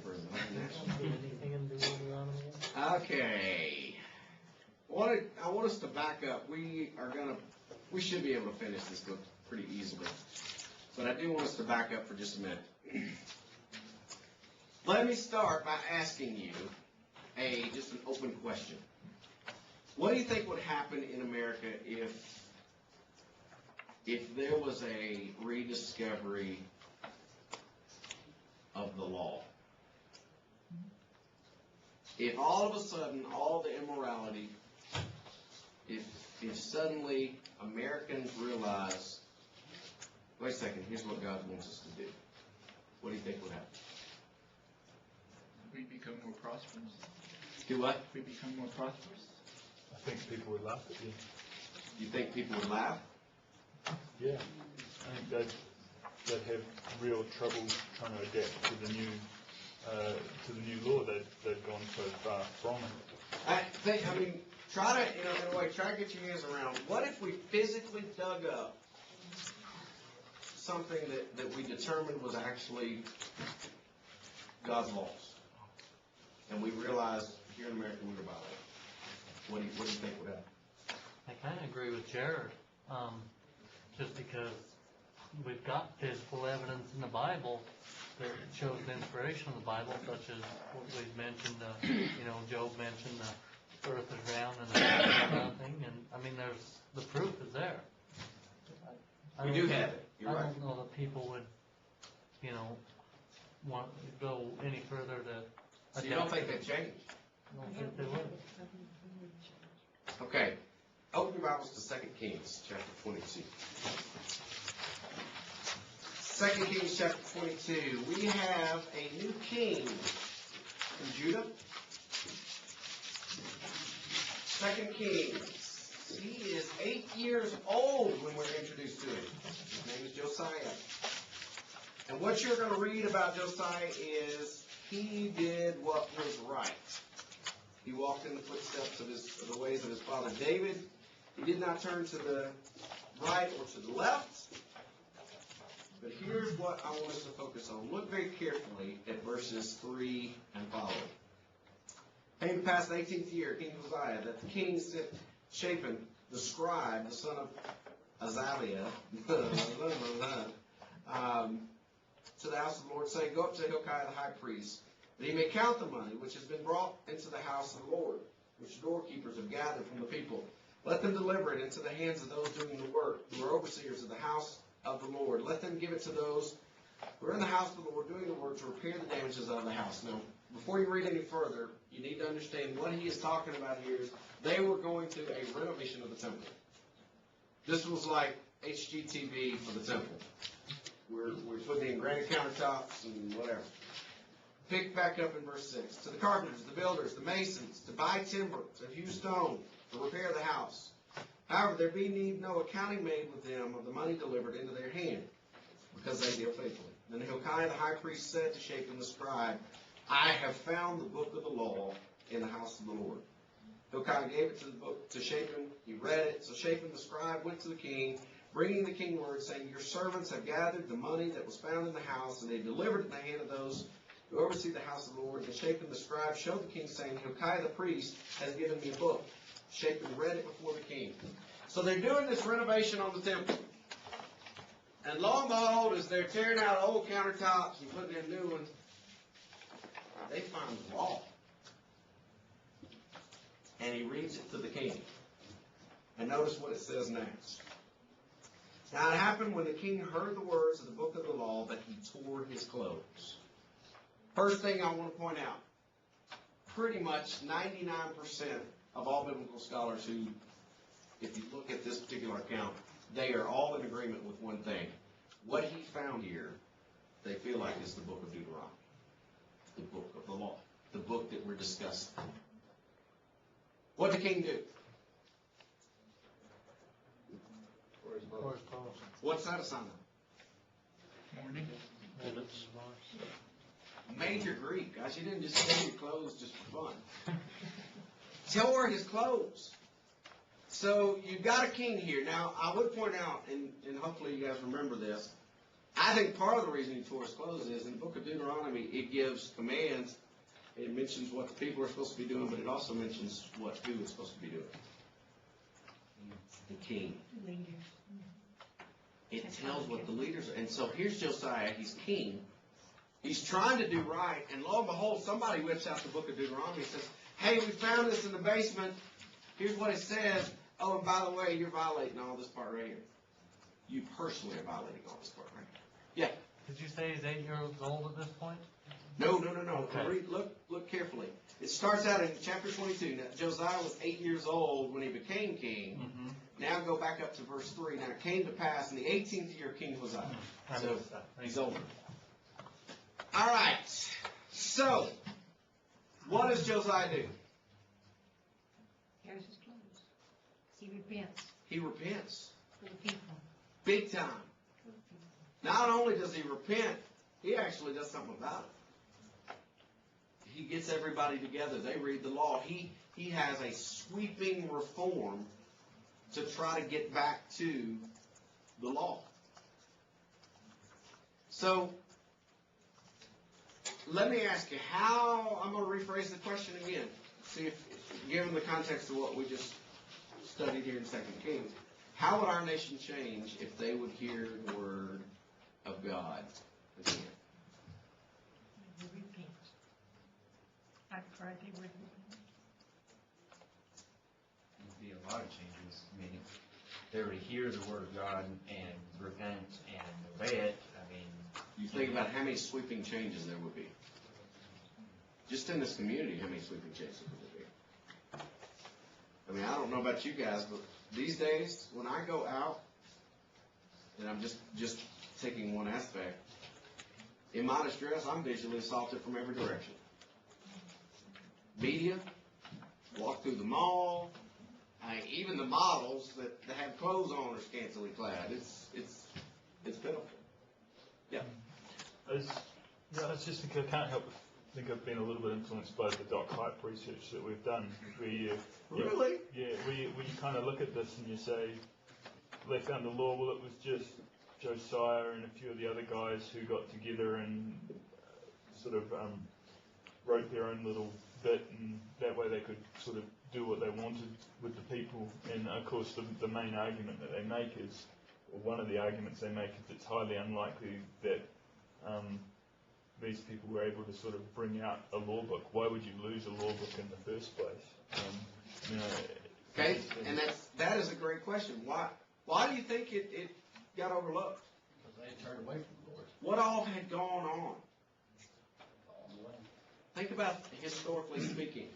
for him. Anything in Deuteronomy? Okay. I want us to back up. We should be able to finish this book pretty easily. But I do want us to back up for just a minute. Let me start by asking you just an open question. What do you think would happen in America if there was a rediscovery of the law? If all of a sudden all the immorality, if suddenly Americans realize, wait a second, here's what God wants us to do, what do you think would happen? We become more prosperous. Do what? We become more prosperous. I think people would laugh at you. You think people would laugh? Yeah. I think they'd have real trouble trying to adapt to the new law they've gone so far from it. Try to, in a way, try to get your hands around, what if we physically dug up something that we determined was actually God's laws, and we realized here in America we were violating? What do you think would happen? I kind of agree with Jared, just because we've got physical evidence in the Bible that shows the inspiration of the Bible, such as what we've mentioned, Job mentioned the earth is round and the sky is nothing, and the proof is there. We do have it. You're right. I don't know that people would, want to go any further to. So you don't think they'd change? I don't think they would. Okay. Open your Bibles to 2 Kings chapter 22. 2 Kings chapter 22. We have a new king from Judah. 2 Kings. He is 8 years old when we're introduced to him. His name is Josiah. And what you're going to read about Josiah is he did what was right. He walked in the footsteps of the ways of his father David. He did not turn to the right or to the left. But here's what I want us to focus on. Look very carefully at verses 3 and following. Came to pass the 18th year, King Josiah, that the king sent Shaphan, the scribe, the son of Azaliah, to the house of the Lord, saying, Go up to Hilkiah the high priest, that he may count the money which has been brought into the house of the Lord, which the doorkeepers have gathered from the people. Let them deliver it into the hands of those doing the work, who are overseers of the house of the Lord. Let them give it to those who are in the house of the Lord doing the work to repair the damages of the house. Now, before you read any further, you need to understand what he is talking about here is they were going through a renovation of the temple. This was like HGTV for the temple. We're putting in granite countertops and whatever. Pick back up in verse 6. To the carpenters, the builders, the masons, to buy timber, to hew stone, to repair the house. However, there be need no accounting made with them of the money delivered into their hand, because they deal faithfully. Then Hilkiah the high priest said to Shaphan the scribe, I have found the book of the law in the house of the Lord. Hilkiah gave it to Shaphan. He read it. So Shaphan the scribe went to the king, bringing the king word, saying, Your servants have gathered the money that was found in the house, and they delivered it in the hand of those who oversee the house of the Lord. And Shaphan the scribe showed the king, saying, Hilkiah the priest has given me a book. Shaphan read it before the king. So they're doing this renovation on the temple. And lo and behold, as they're tearing out old countertops and putting in new ones, they find the law. And he reads it to the king. And notice what it says next. Now it happened when the king heard the words of the book of the law that he tore his clothes. First thing I want to point out, pretty much 99% of all biblical scholars who, if you look at this particular account, they are all in agreement with one thing. What he found here, they feel like is the book of Deuteronomy, the book of the law, the book that we're discussing. What did the king do? What's that a sign of? Morning. Major grief, guys. You didn't just tear your clothes just for fun. Tore his clothes. So you've got a king here. Now, I would point out, and hopefully you guys remember this, I I think part of the reason he tore his clothes is in the book of Deuteronomy, it gives commands. It mentions what the people are supposed to be doing, but it also mentions who is supposed to be doing. The king. It tells what the leaders are. And so here's Josiah. He's king. He's trying to do right. And lo and behold, somebody whips out the book of Deuteronomy and says, hey, we found this in the basement. Here's what it says. Oh, and by the way, you're violating all this part right here. You personally are violating all this part right here. Yeah. Did you say he's 8 years old at this point? No. Okay. Look carefully. It starts out in chapter 22. Now, Josiah was 8 years old when he became king. Mm-hmm. Now go back up to verse 3. Now it came to pass in the 18th year of King Josiah. So he's older. All right. So, what does Josiah do? Tears his clothes. He repents He repents. for the people. Big time. Not only does he repent, he actually does something about it. He gets everybody together. They read the law. He has a sweeping reform to try to get back to the law. So, let me ask you how, I'm going to rephrase the question again. See if, given the context of what we just studied here in 2 Kings, how would our nation change if they would hear the word of God again? They repent. I pray they would repent. There'd be a lot of changes. I mean, if they were to hear the word of God and repent and obey it, I mean... You think about how many sweeping changes there would be. Just in this community, how many sweeping changes would there be? I mean, I don't know about you guys, but these days, when I go out, and I'm just taking one aspect, in modest dress, I'm visually assaulted from every direction. Media, walk through the mall, even the models that have clothes on are scantily clad. It's pitiful. Yeah. I was just thinking, I can't help but think I've been a little bit influenced by the Doc Hype research that we've done. Really? Where you kind of look at this and you say, they found the law. Well, it was just Josiah and a few of the other guys who got together and sort of wrote their own little bit, and that way they could sort of do what they wanted with the people. And of course, the main argument that they make is, or one of the arguments they make is it's highly unlikely that these people were able to sort of bring out a law book. Why would you lose a law book in the first place? Okay, and that is a great question. Why do you think it got overlooked? Because they turned away from the Lord. What all had gone on? Think about historically speaking.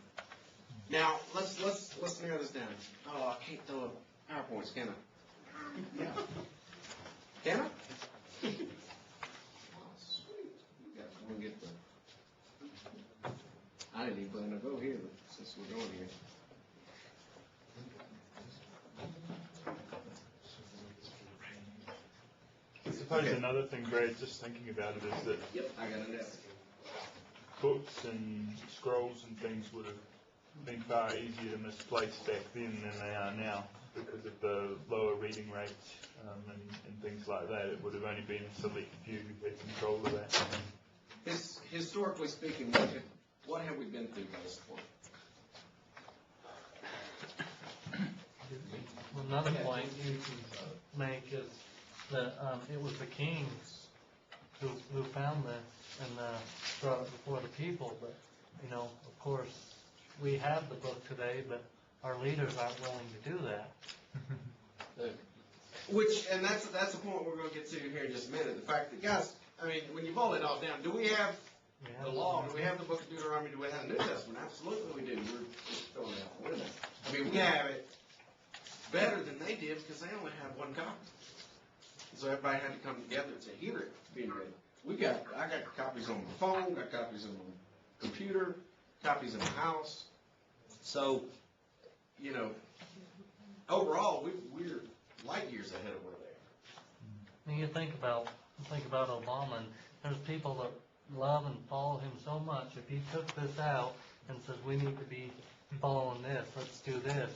Now let's narrow this down. Oh, I can't throw up PowerPoints, can I? Yeah. Can I? Oh, sweet. You guys want to get the... I didn't even plan to go here, but since we're going here. I suppose another thing, Brad, just thinking about it, is that Yep, I got it. books and scrolls and things would have been far easier to misplace back then than they are now, because of the lower reading rates and things like that. It would have only been a select few who had control of that. Historically speaking, what have we been through by this point? Another point you can make is that it was the kings who found this and brought it before the people. But, of course, we have the book today, but our leaders aren't willing to do that. And that's a point we're going to get to here in just a minute. The fact that, guys, I mean, when you boil it all down, do we have the law? Do we have the book of Deuteronomy? Do we have the New Testament? Absolutely we do. We're just throwing it out the window. I mean, we have it better than they did because they only had one copy. So everybody had to come together to hear it being read. I got copies on my phone, got copies on my computer, copies in my house. So, overall, we're light years ahead of where they are. And you think about Obama, and there's people that love and follow him so much. If he took this out and says we need to be following this, let's do this,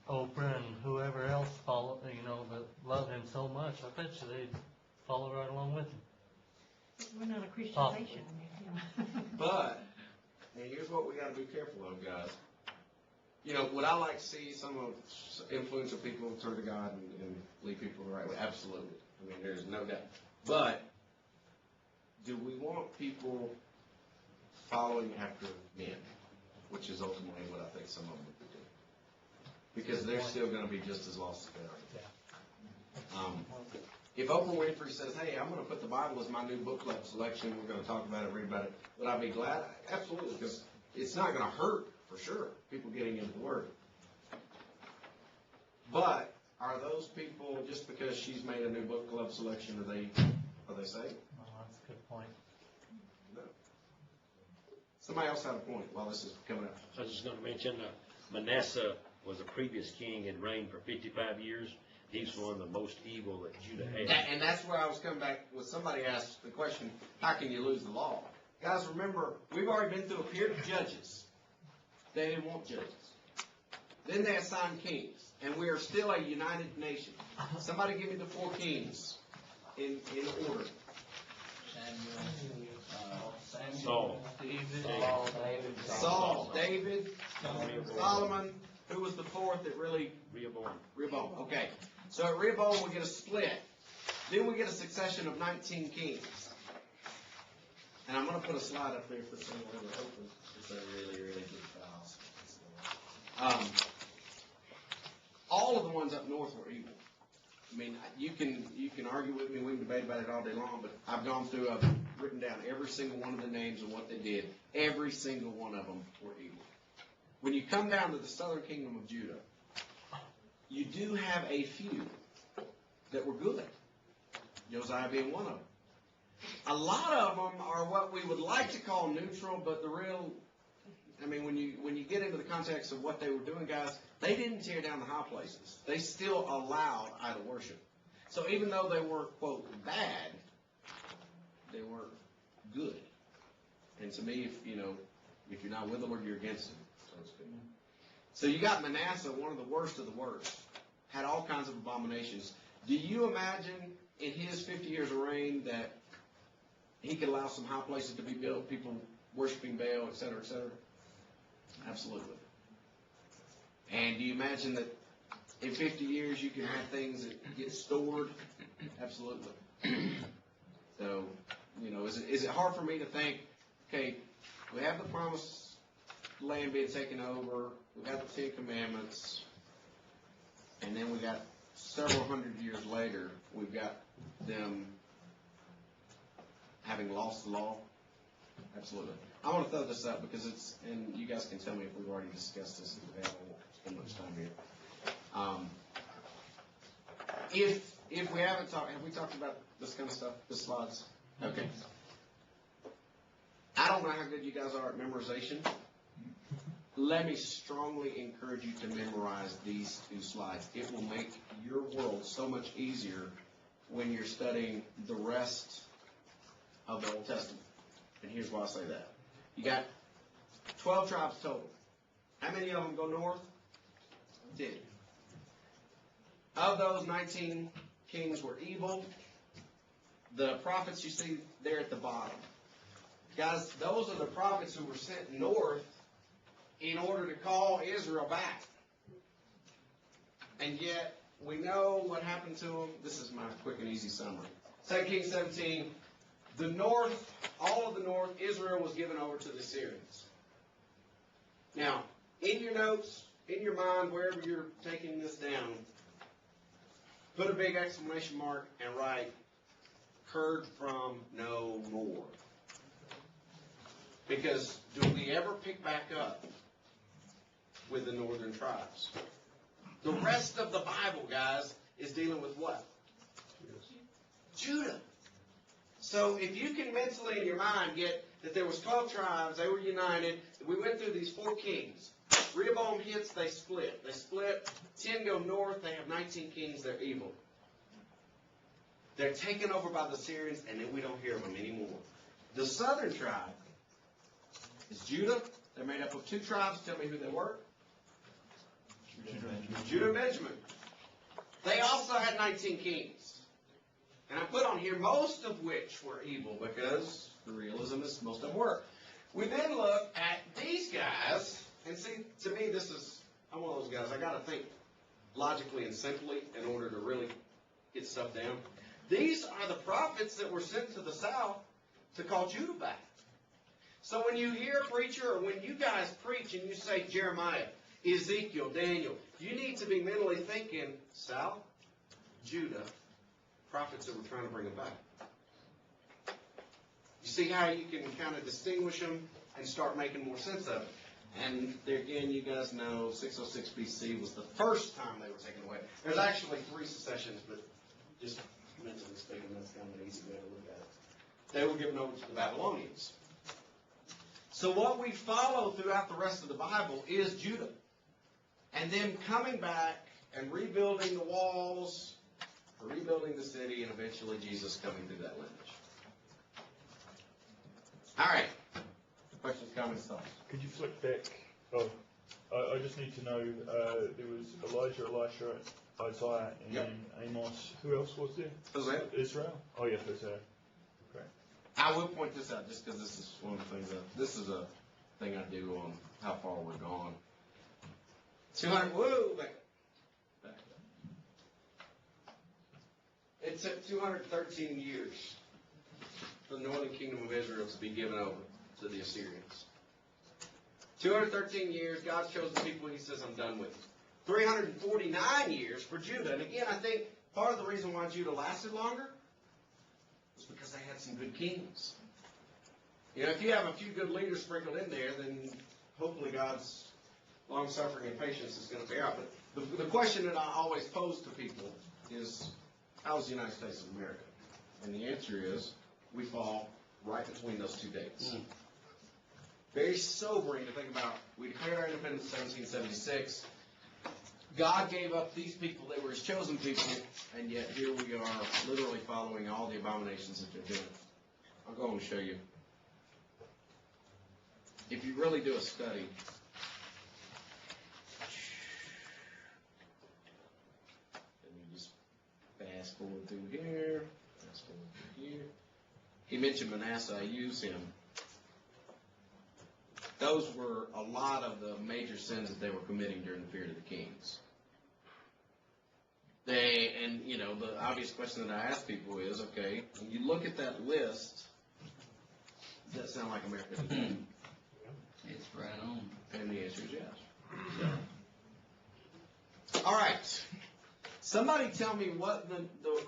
Oprah and whoever else that love him so much, I bet you they'd follow right along with him. We're not a Christian Possibly. nation. you know. But, and here's what we gotta be careful of, guys. You know, would I like to see some of influential people turn to God and lead people the right way? Absolutely. I mean, there's no doubt. But, do we want people following after men? Which is ultimately what I think some of them would do. Because they're still gonna be just as lost as they are. If Oprah Winfrey says, hey, I'm going to put the Bible as my new book club selection, we're going to talk about it, read about it, would I be glad? Absolutely, because it's not going to hurt, for sure, people getting into the Word. But are those people, just because she's made a new book club selection, are they saved? Oh, that's a good point. No. Somebody else had a point while this is coming up. I was just going to mention, Manasseh was a previous king and reigned for 55 years. He's one of the most evil that Judah had. And that's where I was coming back with somebody asked the question, how can you lose the law? Guys, remember, we've already been through a period of judges. They didn't want judges. Then they assigned kings, and we are still a united nation. Somebody give me the 4 kings in order. Saul. Saul, David, Solomon. Who was the 4th that really? Rehoboam. Rehoboam. Okay. So at Rehoboam we get a split. Then we get a succession of 19 kings. And I'm going to put a slide up there for someone who are open. It's a really, really good file. All of the ones up north were evil. I mean, you can argue with me, we can debate about it all day long, but I've gone through, I've written down every single one of the names and what they did. Every single one of them were evil. When you come down to the southern kingdom of Judah, you do have a few that were good. Josiah being one of them. A lot of them are what we would like to call neutral, but the real, I mean, when you get into the context of what they were doing, guys, they didn't tear down the high places. They still allowed idol worship. So even though they weren't, quote, bad, they weren't good. And to me, if you're not with the Lord, you're against Him. So you got Manasseh, one of the worst, had all kinds of abominations. Do you imagine in his 50 years of reign that he could allow some high places to be built, people worshiping Baal, et cetera, et cetera? Absolutely. And do you imagine that in 50 years you can have things that get stored? Absolutely. So, is it hard for me to think, okay, we have the promised land being taken over, we got the 10 Commandments, and then we got several hundred years later, we've got them having lost the law? Absolutely. I want to throw this up because and you guys can tell me if we've already discussed this, if we haven't spent much time here. If we haven't talked, have we talked about this kind of stuff, the slides? Okay. I don't know how good you guys are at memorization. Let me strongly encourage you to memorize these 2 slides. It will make your world so much easier when you're studying the rest of the Old Testament. And here's why I say that. You got 12 tribes total. How many of them go north? 10. Of those, 19 kings were evil. The prophets you see there at the bottom. Guys, those are the prophets who were sent north in order to call Israel back. And yet, we know what happened to them. This is my quick and easy summary. 2 Kings 17, the north, all of the north, Israel was given over to the Assyrians. Now, in your notes, in your mind, wherever you're taking this down, put a big exclamation mark and write, heard from no more. Because do we ever pick back up with the northern tribes? The rest of the Bible, guys, is dealing with what? Judah. So if you can mentally in your mind get that there was 12 tribes, they were united, we went through these 4 kings. Rehoboam hits, they split. They split, 10 go north, they have 19 kings, they're evil. They're taken over by the Syrians, and then we don't hear of them anymore. The southern tribe is Judah. They're made up of 2 tribes. Tell me who they were. Judah and Benjamin. They also had 19 kings. And I put on here most of which were evil, because the realism is most of them were. We then look at these guys, and see, to me, I'm one of those guys, I got to think logically and simply in order to really get stuff down. These are the prophets that were sent to the south to call Judah back. So when you hear a preacher, or when you guys preach and you say Jeremiah, Ezekiel, Daniel, you need to be mentally thinking south, Judah, prophets that were trying to bring them back. You see how you can kind of distinguish them and start making more sense of it. And there again, you guys know 606 BC was the first time they were taken away. There's actually 3 secessions, but just mentally speaking, that's kind of an easy way to look at it. They were given over to the Babylonians. So what we follow throughout the rest of the Bible is Judah. And them coming back and rebuilding the walls, rebuilding the city, and eventually Jesus coming through that lineage. All right. Questions, comments, thoughts? Could you flip back? Oh, I just need to know, there was Elijah, Elisha, Isaiah, and Yep. Amos. Who else was there? Hosea. Israel? Oh, yeah, Hosea. Great. I will point this out just because this is one of the things this is a thing I do on how far we're gone. 200, whoa, back up. It took 213 years for the northern kingdom of Israel to be given over to the Assyrians. 213 years, God's chosen people, He says, I'm done with it. 349 years for Judah. And again, I think part of the reason why Judah lasted longer was because they had some good kings. You know, if you have a few good leaders sprinkled in there, then hopefully God's long-suffering and patience is going to bear out. But the question that I always pose to people is, how is the United States of America? And the answer is, we fall right between those two dates. Very sobering to think about. We declared our independence in 1776. God gave up these people. They were His chosen people. And yet here we are literally following all the abominations that they're doing. I'll go and show you. If you really do a study, let me just fast forward through here, fast forward through here. He mentioned Manasseh. I use him. Those were a lot of the major sins that they were committing during the period of the kings. The obvious question that I ask people is, okay, when you look at that list, does that sound like America today? It's right on. And the answer is yes. All right. Somebody tell me what the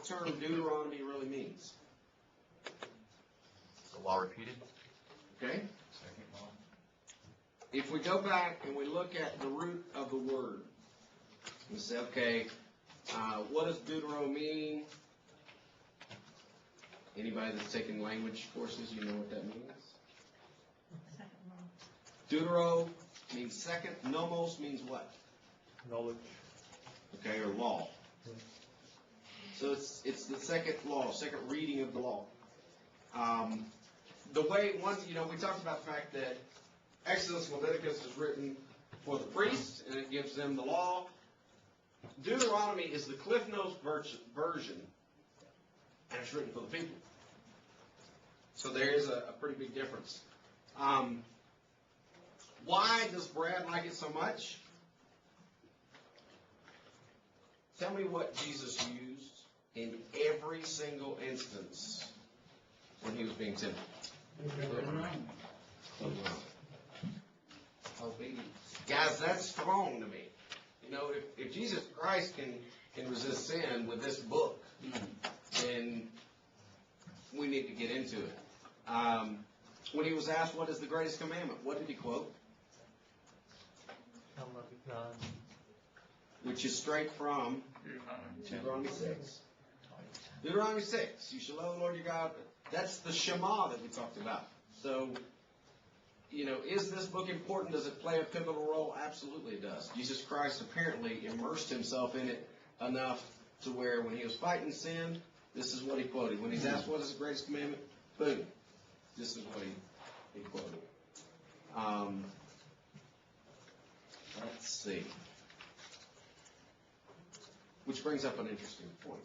term Deuteronomy really means. The law repeated? Okay? Second law. If we go back and we look at the root of the word, we say, okay, what does Deutero mean? Anybody that's taken language courses, you know what that means? Deutero means second. Nomos means what? Knowledge. Okay, or law. Yeah. So it's the second law, second reading of the law. The way we talked about the fact that Exodus, Leviticus is written for the priests, and it gives them the law. Deuteronomy is the Cliff Notes version, and it's written for the people. So there is a pretty big difference. Why does Brad like it so much? Tell me what Jesus used in every single instance when He was being tempted. Obedience. Guys, that's strong to me. You know, if Jesus Christ can resist sin with this book, then we need to get into it. When He was asked what is the greatest commandment, what did He quote? I love God. Which is straight from Deuteronomy 6. Deuteronomy 6, you shall love the Lord your God. That's the Shema that we talked about. So, is this book important? Does it play a pivotal role? Absolutely it does. Jesus Christ apparently immersed Himself in it enough to where when He was fighting sin, this is what He quoted. When He's asked what is the greatest commandment, boom, this is what He quoted. Let's see. Which brings up an interesting point.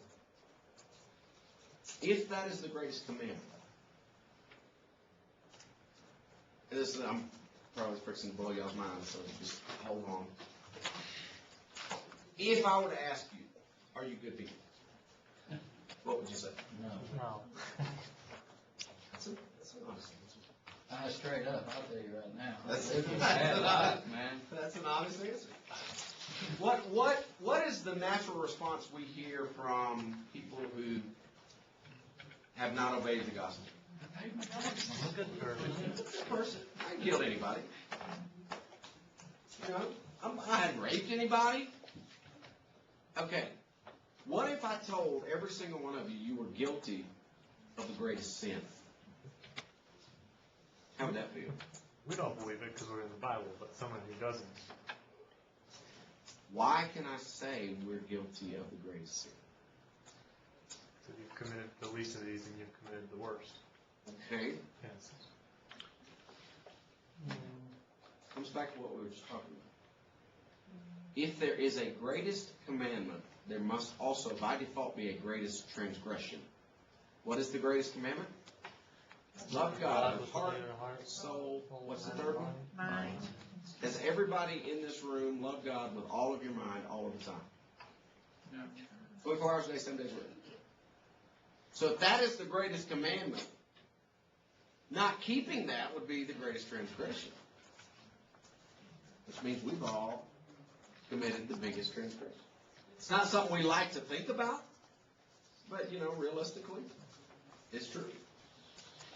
If that is the greatest commandment, and this, I'm probably fixing to blow y'all's mind, so just hold on. If I were to ask you, are you good people? What would you say? No. That's an honest answer. Straight up, I'll tell you right now. That's Living a bad life, man. That's an honest answer. What is the natural response we hear from people who have not obeyed the gospel? I'm a good person. I didn't kill anybody. You know, I hadn't raped anybody. Okay. What if I told every single one of you you were guilty of the greatest sin? How would that feel? We don't believe it because we're in the Bible, but someone who doesn't. Why can I say we're guilty of the greatest sin? So you've committed the least of these and you've committed the worst. Okay. Yes. Comes back to what we were just talking about. If there is a greatest commandment, there must also, by default, be a greatest transgression. What is the greatest commandment? Love God with heart, soul. What's the third one? Mind. Has everybody in this room loved God with all of your mind, all of the time? No. 24 hours a day, 7 days a week. So if that is the greatest commandment, not keeping that would be the greatest transgression. Which means we've all committed the biggest transgression. It's not something we like to think about, but, realistically, it's true.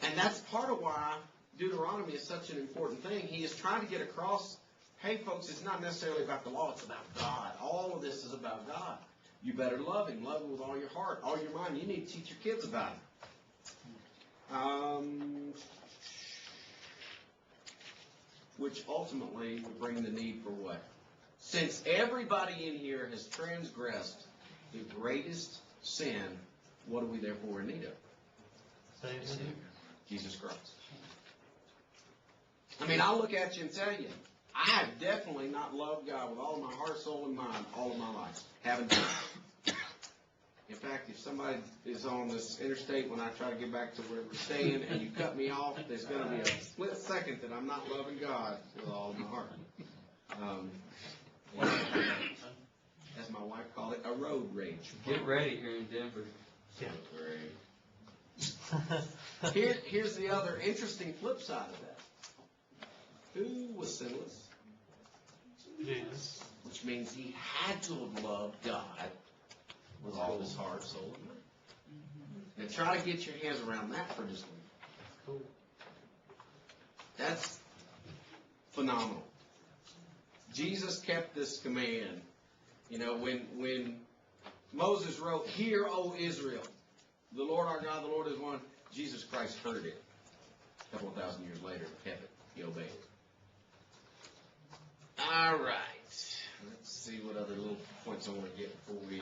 And that's part of why Deuteronomy is such an important thing. He is trying to get across, hey, folks, it's not necessarily about the law, it's about God. All of this is about God. You better love Him with all your heart, all your mind. You need to teach your kids about it. Which ultimately would bring the need for what? Since everybody in here has transgressed the greatest sin, what are we therefore in need of? Savior. Jesus Christ. I mean, I'll look at you and tell you, I have definitely not loved God with all of my heart, soul, and mind all of my life. Haven't done it. In fact, if somebody is on this interstate when I try to get back to where we're staying and you cut me off, there's going to be a split second that I'm not loving God with all of my heart. As my wife called it, a road rage. Get ready here in Denver. Here's the other interesting flip side of that. Who was sinless? Jesus. Which means he had to have loved God with all his heart, soul, and mind. Now try to get your hands around that for just a minute. That's phenomenal. Jesus kept this command. When Moses wrote, "Hear, O Israel, the Lord our God, the Lord is one," Jesus Christ heard it. A couple of thousand years later, kept it. He obeyed it. All right. Let's see what other little points I want to get before we...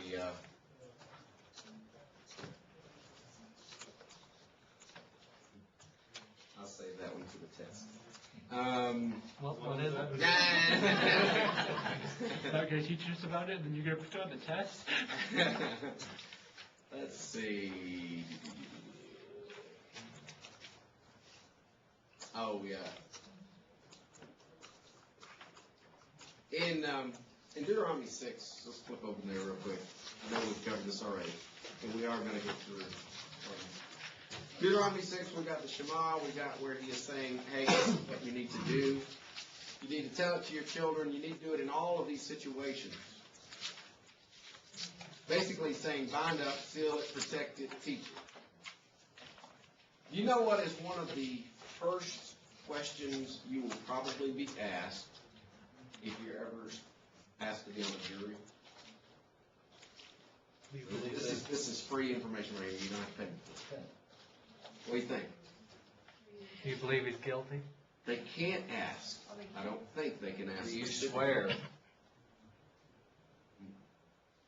I'll save that one for the test. What is it? Not going to teach us about it, and then you're going to put it on the test? Let's see. Oh, yeah. In Deuteronomy 6, let's flip open there real quick. I know we've covered this already, but we are going to get through. Deuteronomy 6, we got the Shema, we got where he is saying, hey, this is what you need to do. You need to tell it to your children. You need to do it in all of these situations. Basically saying, bind up, seal it, protect it, teach it. You know what is one of the first questions you will probably be asked if you're ever asked to be on a jury? This is free information right here. You don't have to pay for it. What do you think? Do you believe he's guilty? They can't ask. I don't think they can ask. Do you swear?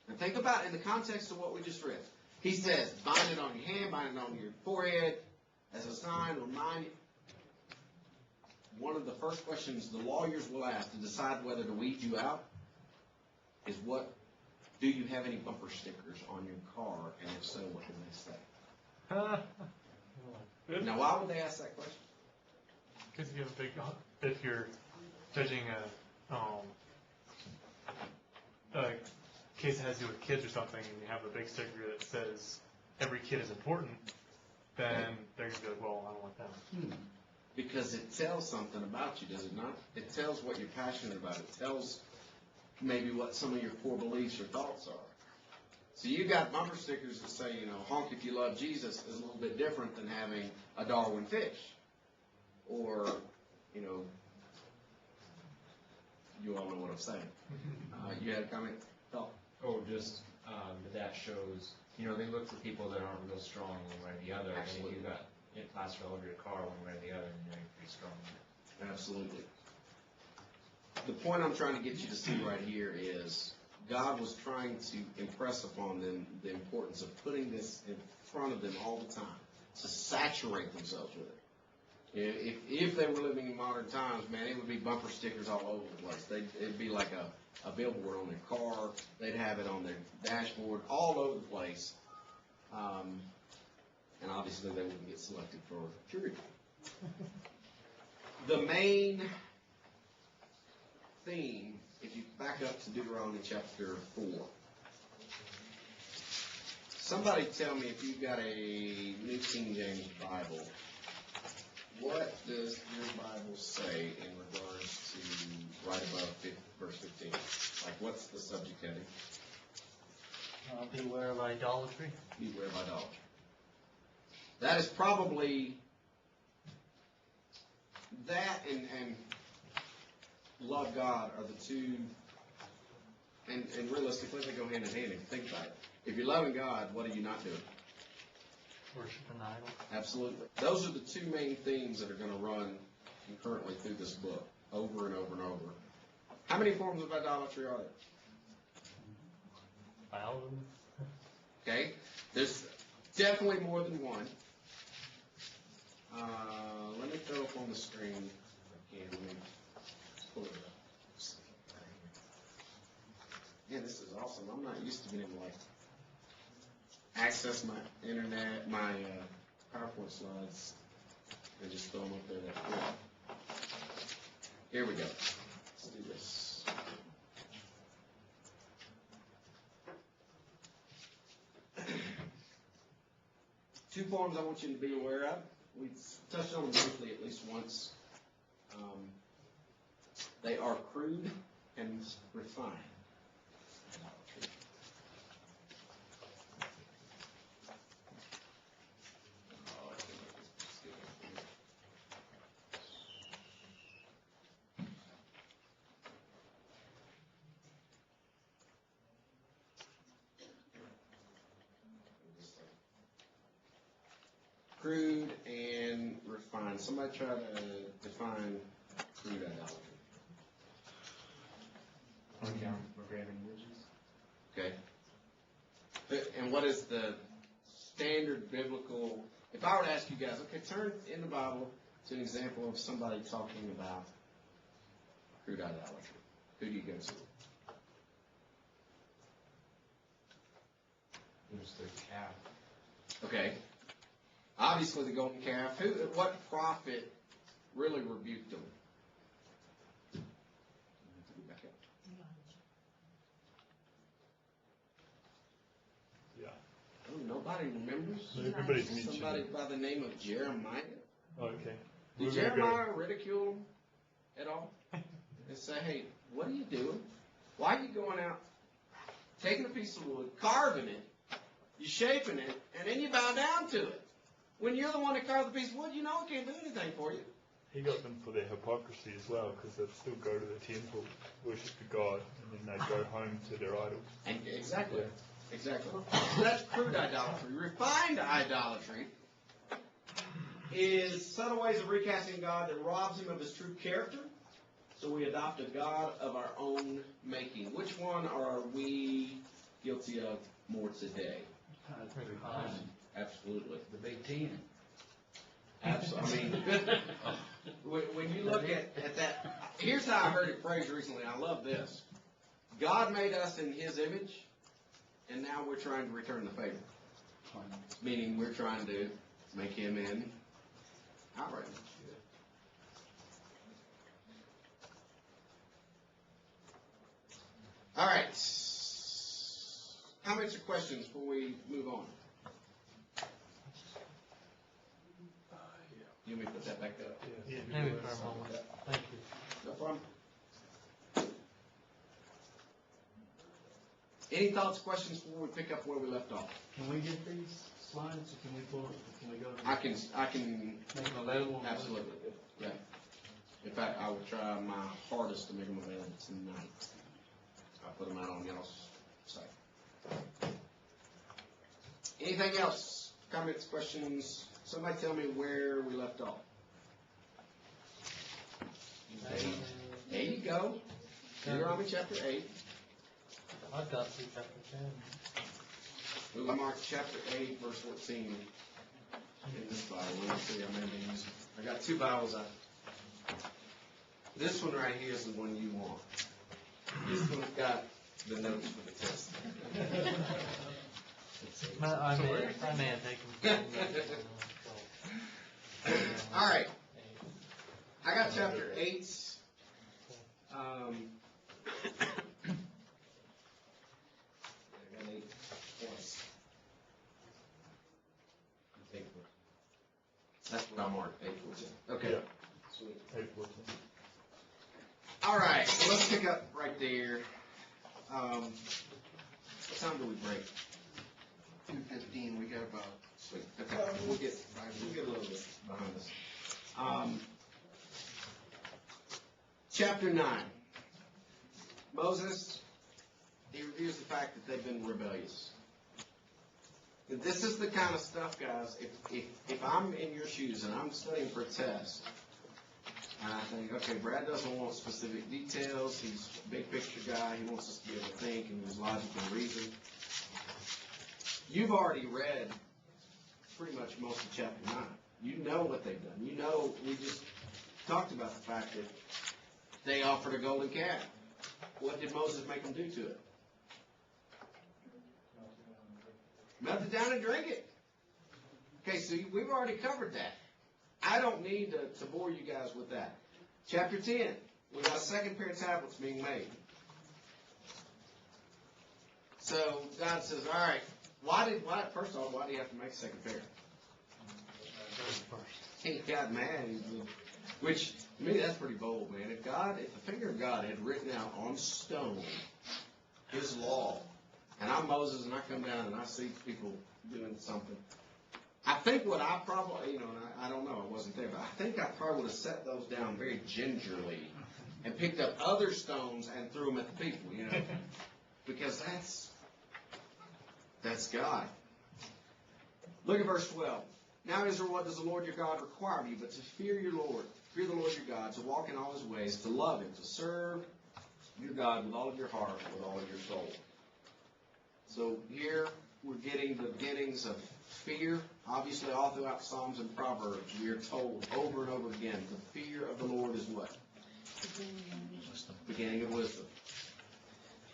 And think about it in the context of what we just read. He says, bind it on your hand, bind it on your forehead, as a sign, remind you. One of the first questions the lawyers will ask to decide whether to weed you out is do you have any bumper stickers on your car, and if so, what do they say? Now, why would they ask that question? Because you have a big, if you're judging a case that has to do with kids or something, and you have a big sticker that says every kid is important, then they're going to be like, well, I don't want that. Because it tells something about you, does it not? It tells what you're passionate about. It tells maybe what some of your core beliefs or thoughts are. So you got bumper stickers that say, honk if you love Jesus is a little bit different than having a Darwin fish. Or, you all know what I'm saying. You had a comment? Thought? Oh, just, that shows, they look for people that aren't real strong one way or the other. Absolutely. And if you've got it plaster all over your car one way or the other, then you're pretty strong. Absolutely. The point I'm trying to get you to see right here is God was trying to impress upon them the importance of putting this in front of them all the time, to saturate themselves with it. If they were living in modern times, man, it would be bumper stickers all over the place. It'd be like a billboard on their car. They'd have it on their dashboard, all over the place. And obviously they wouldn't get selected for jury. The main theme, if you back up to Deuteronomy chapter 4. Somebody tell me if you've got a New King James Bible, what does your Bible say in regards to right above verse 15? Like, what's the subject heading? Beware of idolatry. Beware of idolatry. That is probably that and love God are the two, and realistically they go hand in hand if you think about it. If you're loving God, what are you not doing? Worship an idol. Absolutely. Those are the two main themes that are going to run concurrently through this book, over and over and over. How many forms of idolatry are there? Thousands. Okay? There's definitely more than one. Let me throw up on the screen if I can. Let me pull it up. Yeah, this is awesome. I'm not used to being able to, access my internet, my PowerPoint slides, and just throw them up there that quick. Here we go. Let's do this. Two forms I want you to be aware of. We touched on them briefly at least once. They are crude and refined. Crude and refined. Somebody try to define crude idolatry. Graven images. Okay. And what is the standard biblical? If I were to ask you guys, okay, turn in the Bible to an example of somebody talking about crude idolatry. Who do you go to? There's the calf. Okay. Obviously, the golden calf. What prophet really rebuked them? Back up. Yeah. Oh, nobody remembers? Everybody's mentioned Somebody it. by the name of Jeremiah? Oh, okay. Did We're gonna go- Jeremiah ridicule him at all? And say, hey, what are you doing? Why are you going out, taking a piece of wood, carving it, you're shaping it, and then you bow down to it? When you're the one that carved the piece of wood, you know it can't do anything for you. He got them for their hypocrisy as well, because they'd still go to the temple, worship the God, and then they'd go home to their idols. And exactly. Exactly. So that's crude idolatry. Refined idolatry is subtle ways of recasting God that robs him of his true character. So we adopt a God of our own making. Which one are we guilty of more today? Absolutely. The Big Ten. Absolutely. I mean, when you look at that, here's how I heard it phrased recently. I love this. God made us in his image, and now we're trying to return the favor. Meaning we're trying to make him in our image. All right. Comments or questions before we move on? You may put that back up. Maybe for a moment. Thank you. No problem. Any thoughts, questions before we pick up where we left off? Can we get these slides, or can we pull, can we go? I can, Make them available? absolutely, yeah. In fact, I will try my hardest to make them available tonight. I'll put them out on y'all's site. Anything else? Comments, questions? Somebody tell me where we left off. There you go. Deuteronomy chapter 8. I've got through chapter 10. Move to Mark chapter 8, verse 14. In this Bible, let me see. I got two Bibles. This one right here is the one you want. This one's got the notes for the test. I may have taken. All right. I got chapter 8. I got 8 points. That's what I marked, 8:14. Okay. Yeah. Sweet. 8:14. All right, so let's pick up right there. What time do we break? 2:15. We got about. Sweet. Okay, we'll get a little bit behind us. Chapter 9. Moses, he reviews the fact that they've been rebellious. This is the kind of stuff, guys, if I'm in your shoes and I'm studying for a test, and I think, okay, Brad doesn't want specific details, he's a big picture guy, he wants us to be able to think and use logic and reason. You've already read pretty much most of chapter 9. You know what they've done. You know, we just talked about the fact that they offered a golden calf. What did Moses make them do to it? Melt it down and drink it. Okay, so we've already covered that. I don't need to bore you guys with that. Chapter 10, we got a second pair of tablets being made. So God says, all right, first off, why do you have to make a second pair? He got mad. Which, to me, that's pretty bold, man. If the finger of God had written out on stone His law, and I'm Moses, and I come down and I see people doing something, I think what I probably, and I don't know, I wasn't there, but I think I probably would have set those down very gingerly and picked up other stones and threw them at the people, because that's God. Look at verse 12. Now, Israel, what does the Lord your God require of you but to fear the Lord your God, to walk in all His ways, to love Him, to serve your God with all of your heart, with all of your soul. So here we're getting the beginnings of fear. Obviously, all throughout Psalms and Proverbs, we are told over and over again, the fear of the Lord is what? Beginning of wisdom.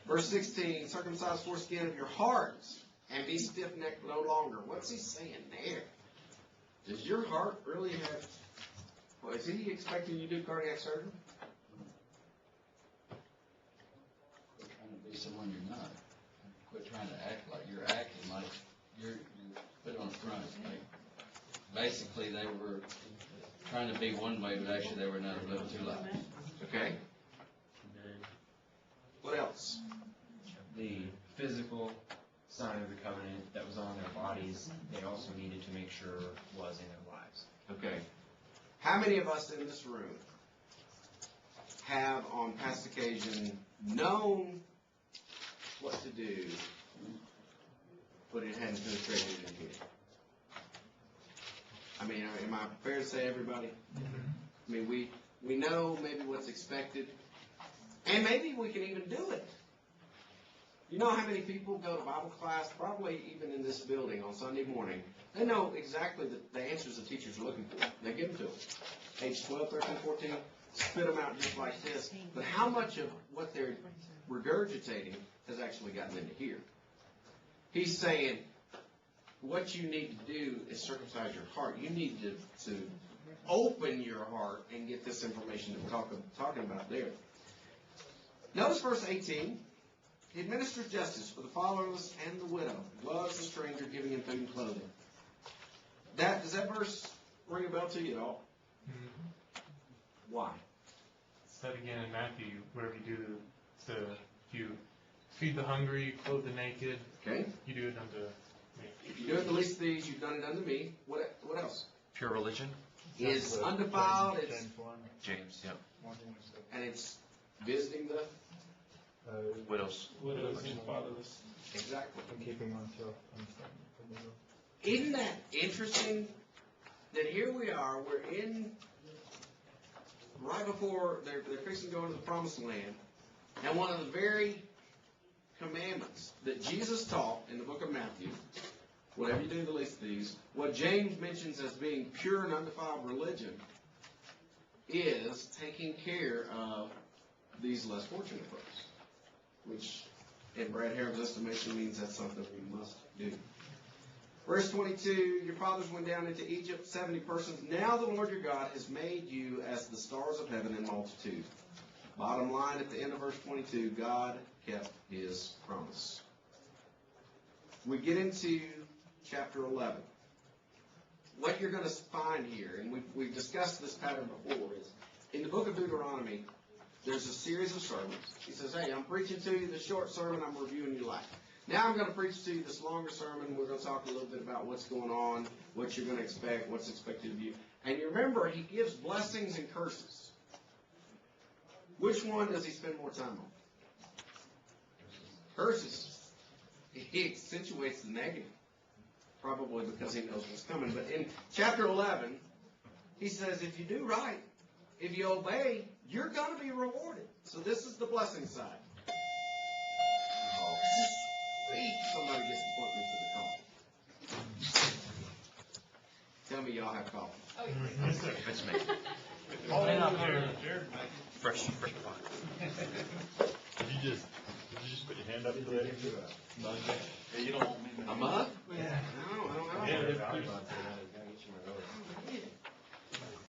Verse 16, circumcise the foreskin of your hearts and be stiff-necked no longer. What's he saying there? Does your heart really have... Well, is he expecting you to do cardiac surgery? Quit trying to be someone you're not. Quit trying to act like you're acting like you're put on front. Like, basically, they were trying to be one way, but actually they were another little too loud. Okay. What else? The physical sign of the covenant that was on their bodies, they also needed to make sure was in their lives. Okay. How many of us in this room have, on past occasion, known what to do, but it hadn't penetrated in here? I mean, am I fair to say everybody? I mean, we know maybe what's expected, and maybe we can even do it. You know how many people go to Bible class, probably even in this building on Sunday morning, they know exactly the answers the teachers are looking for. They give them to them. Age 12, 13, 14, spit them out just like this. But how much of what they're regurgitating has actually gotten into here? He's saying, what you need to do is circumcise your heart. You need to open your heart and get this information that we're talking about there. Notice verse 18. He administers justice for the fatherless and the widow, loves the stranger, giving him food and clothing. Does that verse ring a bell to you at all? Mhm. Why? Said again in Matthew, whatever you do if you feed the hungry, clothe the naked, Okay. you do it unto me. If you do it the least of these, you've done it unto me. What else? Pure religion? Is undefiled, it's, James 1, James, yep. and it's visiting the... Widows. Widows and fatherless. Exactly. And keeping oneself unstained. Isn't that interesting that here we are, we're in, right before they're fixing to go into the promised land, and one of the very commandments that Jesus taught in the book of Matthew, whatever you do the least of these, what James mentions as being pure and undefiled religion is taking care of these less fortunate folks, which in Brad Harrub's estimation means that's something we must do. Verse 22, your fathers went down into Egypt, 70 persons. Now the Lord your God has made you as the stars of heaven in multitude. Bottom line at the end of verse 22, God kept his promise. We get into chapter 11. What you're going to find here, and we've discussed this pattern before, is in the book of Deuteronomy, there's a series of sermons. He says, hey, I'm preaching to you the short sermon, I'm reviewing your life. Now I'm going to preach to you this longer sermon. We're going to talk a little bit about what's going on, what you're going to expect, what's expected of you. And you remember, he gives blessings and curses. Which one does he spend more time on? Curses. He accentuates the negative, probably because he knows what's coming. But in chapter 11, he says, if you do right, if you obey, you're going to be rewarded. So this is the blessing side. Oh, sweet. Somebody gets to point me to the coffee. Tell me y'all have coffee. Oh, Yes, sir. That's me. Oh, Fresh wine. Did you just put your hand up for that? Yeah, you don't want me to. A mug? Yeah. No, I don't know. Yeah,